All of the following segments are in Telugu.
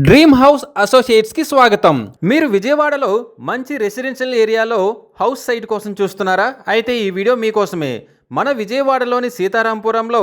డ్రీమ్ హౌస్ అసోసియేట్స్ కి స్వాగతం. మీరు విజయవాడలో మంచి రెసిడెన్షియల్ ఏరియాలో హౌస్ సైట్ కోసం చూస్తున్నారా? అయితే ఈ వీడియో మీకోసమే. మన విజయవాడలోని సీతారాంపురంలో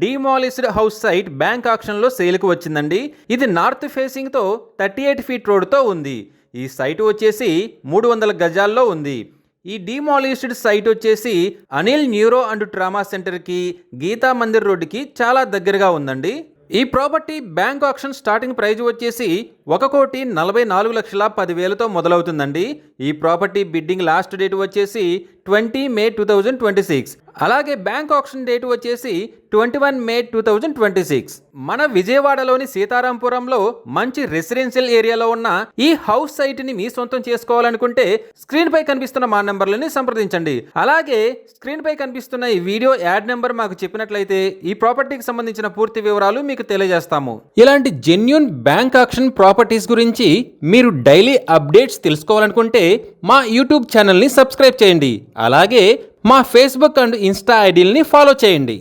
డిమాలిష్డ్ హౌస్ సైట్ బ్యాంక్ ఆక్షన్లో సేల్కు వచ్చిందండి. ఇది నార్త్ ఫేసింగ్తో 38 ఫీట్ రోడ్తో ఉంది. ఈ సైట్ వచ్చేసి 300 గజాల్లో ఉంది. ఈ డిమాలిష్డ్ సైట్ వచ్చేసి అనిల్ న్యూరో అండ్ ట్రామా సెంటర్కి, గీతా మందిర్ రోడ్డుకి చాలా దగ్గరగా ఉందండి. ఈ property bank auction starting price వచ్చేసి 1,44,10,000తో మొదలవుతుందండి. ఈ ప్రాపర్టీ బిడ్డింగ్ లాస్ట్ డేట్ వచ్చేసి 20 మే 2026. అలాగే బ్యాంక్ ఆక్షన్ డేట్ వచ్చేసి 21 మే 2026. మన విజయవాడలోని సీతారాంపురంలో మంచి రెసిడెన్షియల్ ఏరియాలో ఉన్న ఈ హౌస్ సైట్ ని మీ సొంతం చేసుకోవాలనుకుంటే స్క్రీన్ పై కనిపిస్తున్న మా నంబర్లని సంప్రదించండి. అలాగే స్క్రీన్ పై కనిపిస్తున్న ఈ వీడియో యాడ్ నెంబర్ మాకు చెప్పినట్లయితే ఈ ప్రాపర్టీకి సంబంధించిన పూర్తి వివరాలు మీకు తెలియజేస్తాము. ఇలాంటి జెన్యూన్ బ్యాంక్ ఆక్షన్ ప్రాపర్టీస్ గురించి మీరు డైలీ అప్డేట్స్ తెలుసుకోవాలనుకుంటే మా యూట్యూబ్ ఛానల్ని సబ్స్క్రైబ్ చేయండి. అలాగే మా ఫేస్బుక్ అండ్ ఇన్స్టా ఐడీలని ఫాలో చేయండి.